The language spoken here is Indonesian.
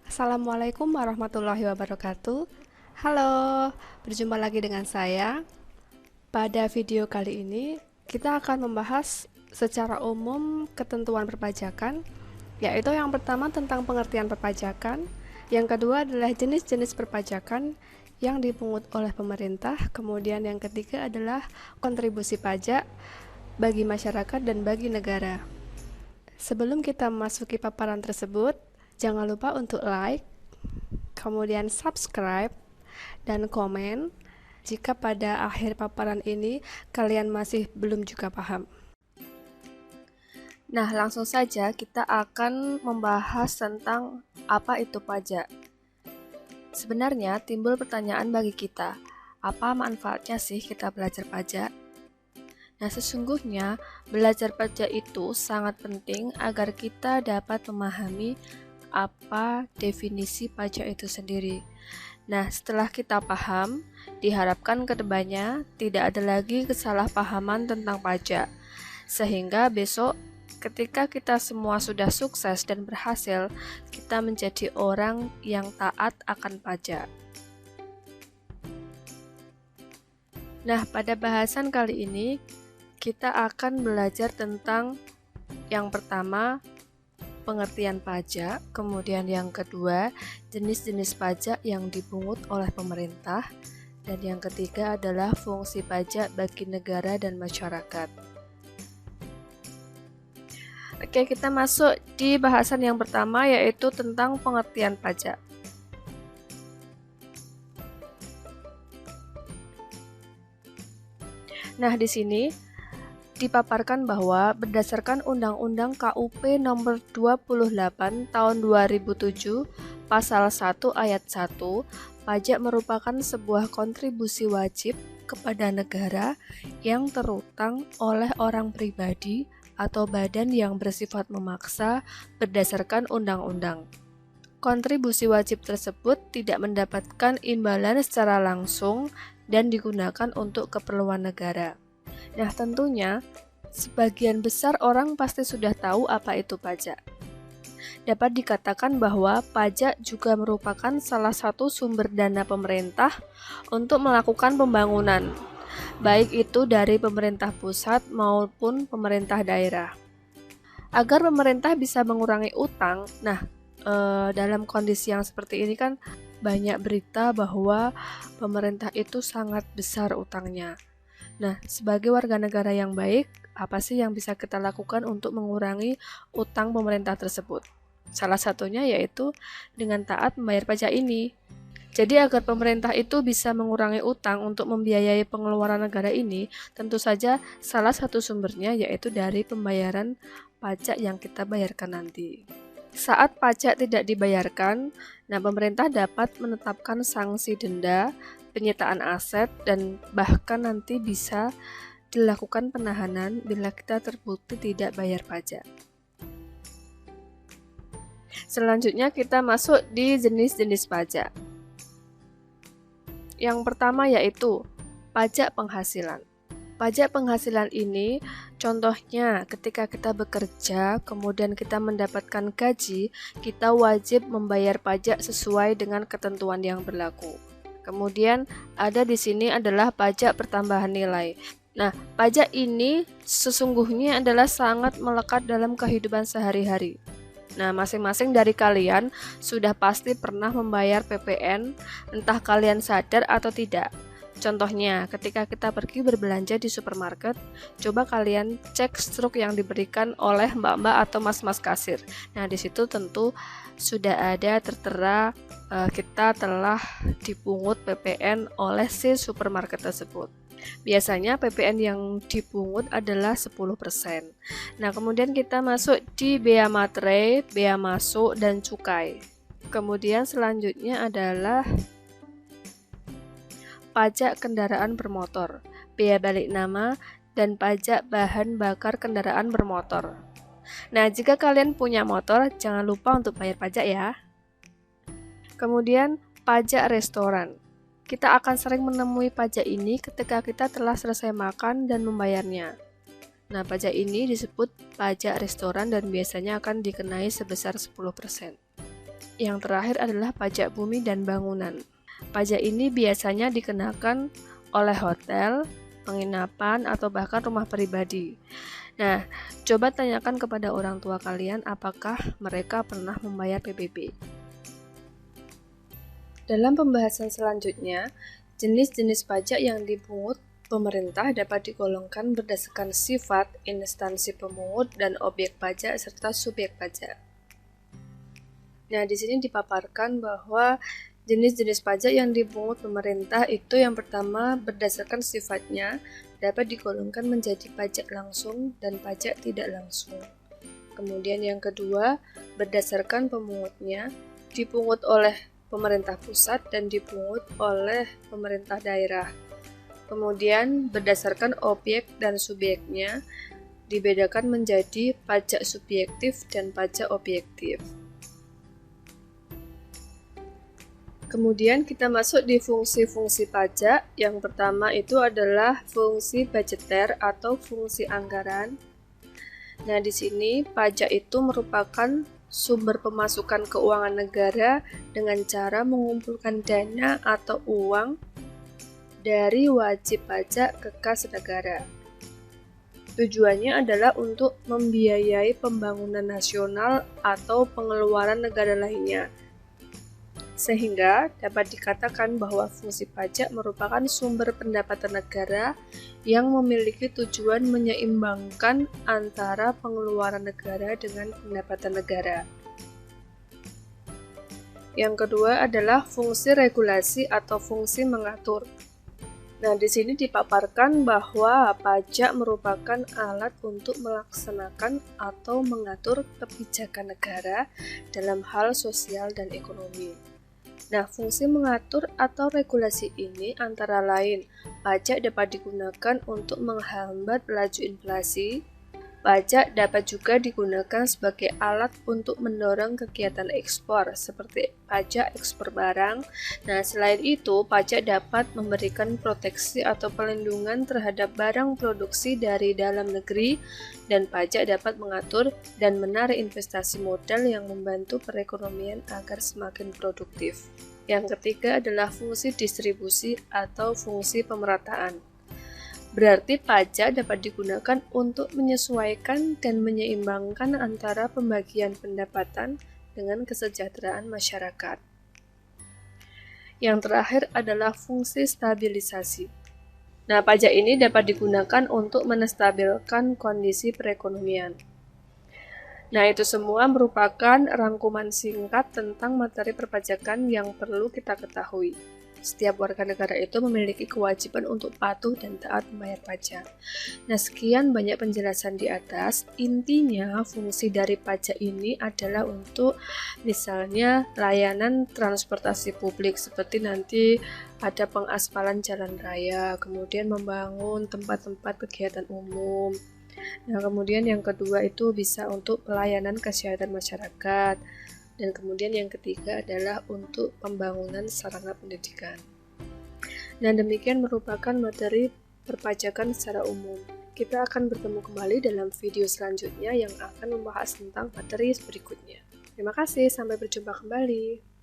Assalamualaikum warahmatullahi wabarakatuh. Halo, berjumpa lagi dengan saya. Pada video kali ini, kita akan membahas secara umum ketentuan perpajakan, yaitu yang pertama tentang pengertian perpajakan, yang kedua adalah jenis-jenis perpajakan yang dipungut oleh pemerintah, kemudian yang ketiga adalah kontribusi pajak bagi masyarakat dan bagi negara. Sebelum kita memasuki paparan tersebut, jangan lupa untuk like, kemudian subscribe, dan komen jika pada akhir paparan ini kalian masih belum juga paham. Nah, langsung saja kita akan membahas tentang apa itu pajak. Sebenarnya timbul pertanyaan bagi kita, apa manfaatnya sih kita belajar pajak? Nah, sesungguhnya belajar pajak itu sangat penting agar kita dapat memahami apa definisi pajak itu sendiri. Nah, setelah kita paham, diharapkan kedepannya tidak ada lagi kesalahpahaman tentang pajak. Sehingga besok ketika kita semua sudah sukses dan berhasil, kita menjadi orang yang taat akan pajak. Nah, pada bahasan kali ini kita akan belajar tentang yang pertama, pengertian pajak, kemudian yang kedua, jenis-jenis pajak yang dipungut oleh pemerintah, dan yang ketiga adalah fungsi pajak bagi negara dan masyarakat. Oke, kita masuk di bahasan yang pertama, yaitu tentang pengertian pajak. Nah, di sini dipaparkan bahwa berdasarkan Undang-Undang KUP Nomor 28 Tahun 2007 Pasal 1 Ayat 1, pajak merupakan sebuah kontribusi wajib kepada negara yang terutang oleh orang pribadi atau badan yang bersifat memaksa berdasarkan undang-undang. Kontribusi wajib tersebut tidak mendapatkan imbalan secara langsung dan digunakan untuk keperluan negara. Nah, tentunya sebagian besar orang pasti sudah tahu apa itu pajak. Dapat dikatakan bahwa pajak juga merupakan salah satu sumber dana pemerintah untuk melakukan pembangunan, baik itu dari pemerintah pusat maupun pemerintah daerah. Agar pemerintah bisa mengurangi utang, dalam kondisi yang seperti ini kan banyak berita bahwa pemerintah itu sangat besar utangnya. Nah, sebagai warga negara yang baik, apa sih yang bisa kita lakukan untuk mengurangi utang pemerintah tersebut? Salah satunya yaitu dengan taat membayar pajak ini. Jadi agar pemerintah itu bisa mengurangi utang untuk membiayai pengeluaran negara ini, tentu saja salah satu sumbernya yaitu dari pembayaran pajak yang kita bayarkan nanti. Saat pajak tidak dibayarkan, pemerintah dapat menetapkan sanksi denda, penyitaan aset, dan bahkan nanti bisa dilakukan penahanan bila kita terbukti tidak bayar pajak. Selanjutnya kita masuk di jenis-jenis pajak. Yang pertama yaitu pajak penghasilan. Pajak penghasilan ini contohnya ketika kita bekerja, kemudian kita mendapatkan gaji, kita wajib membayar pajak sesuai dengan ketentuan yang berlaku. Kemudian ada di sini adalah pajak pertambahan nilai. Nah, pajak ini sesungguhnya adalah sangat melekat dalam kehidupan sehari-hari. Nah, masing-masing dari kalian sudah pasti pernah membayar PPN, entah kalian sadar atau tidak. Contohnya, ketika kita pergi berbelanja di supermarket, coba kalian cek struk yang diberikan oleh mbak-mbak atau mas-mas kasir. Nah, di situ tentu sudah ada tertera kita telah dipungut PPN oleh si supermarket tersebut. Biasanya PPN yang dipungut adalah 10%. Nah, kemudian kita masuk di bea materai, bea masuk, dan cukai. Kemudian selanjutnya adalah pajak kendaraan bermotor, bea balik nama, dan pajak bahan bakar kendaraan bermotor. Nah, jika kalian punya motor, jangan lupa untuk bayar pajak ya. Kemudian, pajak restoran. Kita akan sering menemui pajak ini ketika kita telah selesai makan dan membayarnya. Nah, pajak ini disebut pajak restoran dan biasanya akan dikenai sebesar 10%. Yang terakhir adalah pajak bumi dan bangunan. Pajak ini biasanya dikenakan oleh hotel, penginapan, atau bahkan rumah pribadi. Nah, coba tanyakan kepada orang tua kalian apakah mereka pernah membayar PBB. Dalam pembahasan selanjutnya, jenis-jenis pajak yang dipungut pemerintah dapat digolongkan berdasarkan sifat, instansi pemungut, dan objek pajak serta subjek pajak. Nah, di sini dipaparkan bahwa jenis-jenis pajak yang dipungut pemerintah itu yang pertama berdasarkan sifatnya dapat digolongkan menjadi pajak langsung dan pajak tidak langsung. Kemudian yang kedua, berdasarkan pemungutnya, dipungut oleh pemerintah pusat dan dipungut oleh pemerintah daerah. Kemudian berdasarkan objek dan subjeknya dibedakan menjadi pajak subjektif dan pajak objektif. Kemudian kita masuk di fungsi-fungsi pajak. Yang pertama itu adalah fungsi budgeter atau fungsi anggaran. Nah, di sini pajak itu merupakan sumber pemasukan keuangan negara dengan cara mengumpulkan dana atau uang dari wajib pajak ke kas negara. Tujuannya adalah untuk membiayai pembangunan nasional atau pengeluaran negara lainnya. Sehingga dapat dikatakan bahwa fungsi pajak merupakan sumber pendapatan negara yang memiliki tujuan menyeimbangkan antara pengeluaran negara dengan pendapatan negara. Yang kedua adalah fungsi regulasi atau fungsi mengatur. Nah, di sini dipaparkan bahwa pajak merupakan alat untuk melaksanakan atau mengatur kebijakan negara dalam hal sosial dan ekonomi. Nah, fungsi mengatur atau regulasi ini antara lain, pajak dapat digunakan untuk menghambat laju inflasi. Pajak dapat juga digunakan sebagai alat untuk mendorong kegiatan ekspor, seperti pajak ekspor barang. Nah, selain itu, pajak dapat memberikan proteksi atau perlindungan terhadap barang produksi dari dalam negeri, dan pajak dapat mengatur dan menarik investasi modal yang membantu perekonomian agar semakin produktif. Yang ketiga adalah fungsi distribusi atau fungsi pemerataan. Berarti pajak dapat digunakan untuk menyesuaikan dan menyeimbangkan antara pembagian pendapatan dengan kesejahteraan masyarakat. Yang terakhir adalah fungsi stabilisasi. Nah, pajak ini dapat digunakan untuk menstabilkan kondisi perekonomian. Nah, itu semua merupakan rangkuman singkat tentang materi perpajakan yang perlu kita ketahui. Setiap warga negara itu memiliki kewajiban untuk patuh dan taat membayar pajak. Nah, sekian banyak penjelasan di atas. Intinya, fungsi dari pajak ini adalah untuk misalnya layanan transportasi publik, seperti nanti ada pengaspalan jalan raya, kemudian membangun tempat-tempat kegiatan umum. Nah, kemudian yang kedua itu bisa untuk pelayanan kesehatan masyarakat. Dan kemudian yang ketiga adalah untuk pembangunan sarana pendidikan. Dan demikian merupakan materi perpajakan secara umum. Kita akan bertemu kembali dalam video selanjutnya yang akan membahas tentang materi berikutnya. Terima kasih, sampai berjumpa kembali.